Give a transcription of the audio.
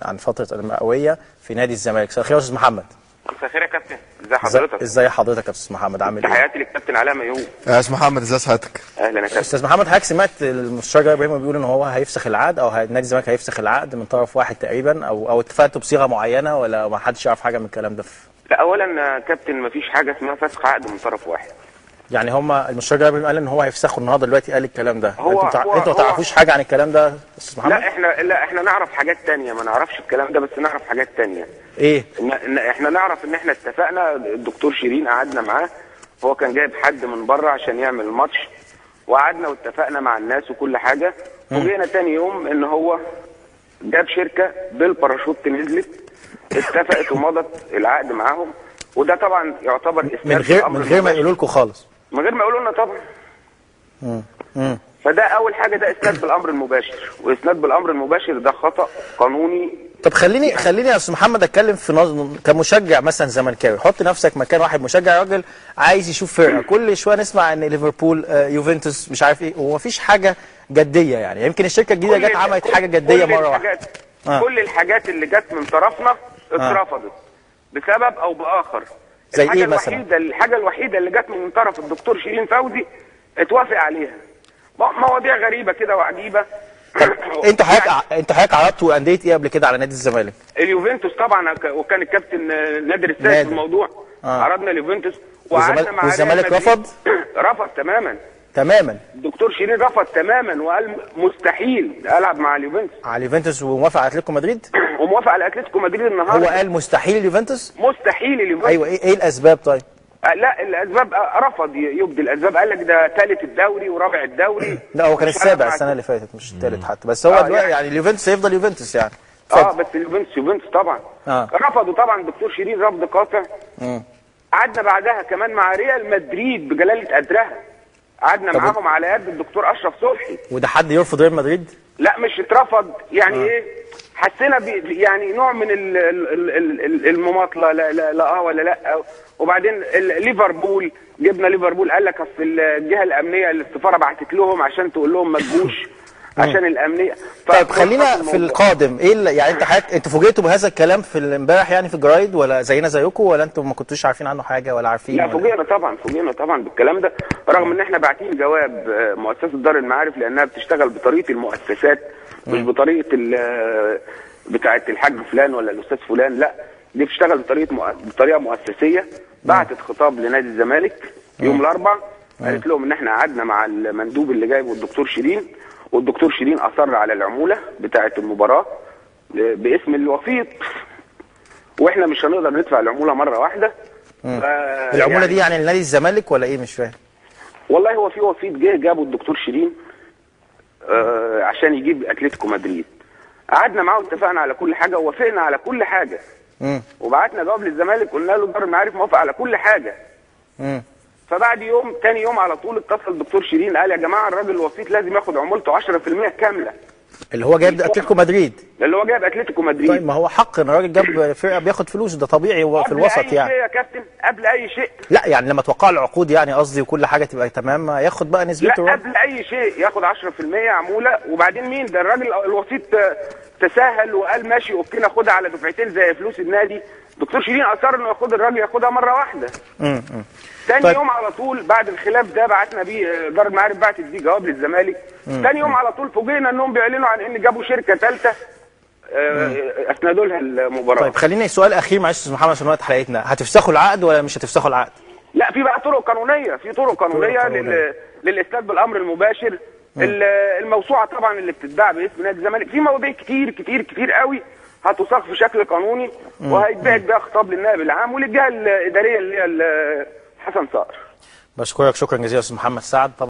عن فتره المئويه في نادي الزمالك. مساء الخير يا استاذ محمد. مساء الخير يا كابتن، ازي حضرتك؟ ازي حضرتك يا استاذ محمد، عامل ايه؟ تحياتي للكابتن علاء ميهوب. يا استاذ محمد ازي صحتك؟ اهلا يا كابتن. استاذ محمد، حضرتك سمعت المستشار جابر ابراهيم بيقول ان هو هيفسخ العقد او نادي الزمالك هيفسخ العقد من طرف واحد تقريبا، او اتفقتوا بصيغه معينه ولا ما حدش يعرف حاجه من الكلام ده؟ لا اولا كابتن مفيش حاجه اسمها فسخ عقد من طرف واحد. يعني هما المستشار جابر ابراهيم قال ان هو هيفسخه النهارده، دلوقتي قال الكلام ده. انتوا ما تعرفوش حاجه عن الكلام ده استاذ محمد؟ لا احنا نعرف حاجات ثانيه، ما نعرفش الكلام ده، بس نعرف حاجات ثانيه. ايه؟ احنا نعرف ان احنا اتفقنا، الدكتور شيرين قعدنا معاه، هو كان جايب حد من بره عشان يعمل الماتش، وقعدنا واتفقنا مع الناس وكل حاجه، وجينا ثاني يوم ان هو جاب شركه بالباراشوت نزلت اتفقت ومضت العقد معاهم، وده طبعا يعتبر اسناد من غير ما يقولوا لكم خالص. من غير ما يقولوا لنا طبعا. فده اول حاجه، ده اسناد بالامر المباشر، واسناد بالامر المباشر ده خطا قانوني. طب خليني يا استاذ محمد اتكلم في كمشجع مثلا زملكاوي. حط نفسك مكان واحد مشجع، راجل عايز يشوف فرقه، كل شويه نسمع ان ليفربول يوفنتوس مش عارف ايه، ومفيش حاجه جديه. يعني يمكن الشركه الجديده جت عملت حاجه جديه مره واحده. كل الحاجات اللي جت من طرفنا اترفضت بسبب او باخر. زي ايه مثلا؟ الحاجه الوحيده اللي جت من طرف الدكتور شيرين فوزي اتوافق عليها. مواضيع غريبه كده وعجيبه. انتوا حضرتك عرضتوا انديه ايه قبل كده على نادي الزمالك؟ اليوفنتوس طبعا، وكان الكابتن نادر السيد في الموضوع. عرضنا اليوفنتوس وقعدنا مع والزمالك رفض؟ رفض تماما. الدكتور شيرين رفض تماما وقال مستحيل العب مع اليوفنتوس. على اليوفنتوس، وموافق على اتلتيكو مدريد؟ وموافق على اتلتيكو مدريد النهارده. هو قال مستحيل اليوفنتوس؟ مستحيل اليوفنتوس. ايوه، ايه الاسباب طيب؟ لا الاسباب رفض يبدي الاسباب، قال لك ده ثالث الدوري ورابع الدوري. لا هو كان السابع السنه اللي فاتت مش الثالث حتى، بس هو دلوقتي يعني اليوفنتوس هيفضل يوفنتوس يعني. بس اليوفنتوس طبعا رفضوا طبعا الدكتور شيرين رفض قاطع. قعدنا بعدها كمان مع ريال مدريد بجلاله قدرها، قعدنا معاهم على يد الدكتور اشرف صبحي. وده حد يرفض ريال مدريد؟ لا مش اترفض يعني. ايه، حسينا يعني نوع من المماطله، لا ولا لا. وبعدين ليفربول، جبنا ليفربول، قال لك اصل الجهه الامنيه السفاره بعتت لهم عشان تقول لهم ما تجوش عشان الامنيه. طيب خلينا في القادم. ايه يعني انتوا فوجئتوا بهذا الكلام في امبارح يعني في الجرايد، ولا زينا زيكم، ولا انتوا ما كنتش عارفين عنه حاجه ولا عارفين؟ لا فوجئنا طبعا بالكلام ده، رغم ان احنا باعتين جواب مؤسسه دار المعارف لانها بتشتغل بطريقه المؤسسات، مش بطريقه بتاعه الحاج فلان ولا الاستاذ فلان، لا دي بتشتغل بطريقه مؤسسيه. بعتت خطاب لنادي الزمالك يوم الاربعاء، قالت لهم ان احنا قعدنا مع المندوب اللي جايبه الدكتور شيرين، والدكتور شيرين اصر على العموله بتاعه المباراه باسم الوسيط، واحنا مش هنقدر ندفع العموله مره واحده. العموله يعني دي يعني لنادي الزمالك ولا ايه؟ مش فاهم والله. هو في وسيط جابه الدكتور شيرين عشان يجيب اتلتيكو مدريد، قعدنا معاه واتفقنا على كل حاجه ووافقنا على كل حاجه. وبعتنا جواب للزمالك قلنا له دار المعارف موافق على كل حاجه. فبعد يوم، تاني يوم على طول، اتصل الدكتور شيرين قال يا جماعه الراجل الوسيط لازم ياخد عمولته 10% كامله. اللي هو جايب اتلتيكو مدريد؟ اللي هو جايب اتلتيكو مدريد. طيب ما هو حق ان الراجل جاب فرقه بياخد فلوس، ده طبيعي هو في الوسط يعني. قبل اي شيء يا كابتن، قبل اي شيء. لا يعني لما توقعوا العقود يعني قصدي، وكل حاجه تبقى تمام ياخد بقى نسبته. لا قبل اي شيء ياخد 10% عموله. وبعدين مين ده الراجل الوسيط تساهل وقال ماشي اوكي ناخدها على دفعتين زي فلوس النادي. دكتور شيرين اصر انه الراجل ياخدها مره واحده. تاني طيب. يوم على طول بعد الخلاف ده بعتنا بيه، دار المعارف بعتت بيه جواب للزمالك. تاني يوم على طول فوجئنا انهم بيعلنوا عن ان جابوا شركه ثالثه اسندوا لها المباراه. طيب خليني سؤال اخير معلش استاذ محمد عشان وقت حلقتنا، هتفسخوا العقد ولا مش هتفسخوا العقد؟ لا في بقى طرق قانونيه، للاستاد بالامر المباشر. الموسوعه طبعا اللي بتتباع باسم نادي الزمالك، في مواضيع كتير كتير كتير قوي هتصاغ في شكل قانوني، وهيتبعت بيها خطاب للنائب العام وللجهه الاداريه اللي هي حسن صقر. بشكرك شكرا جزيلا استاذ محمد سعد.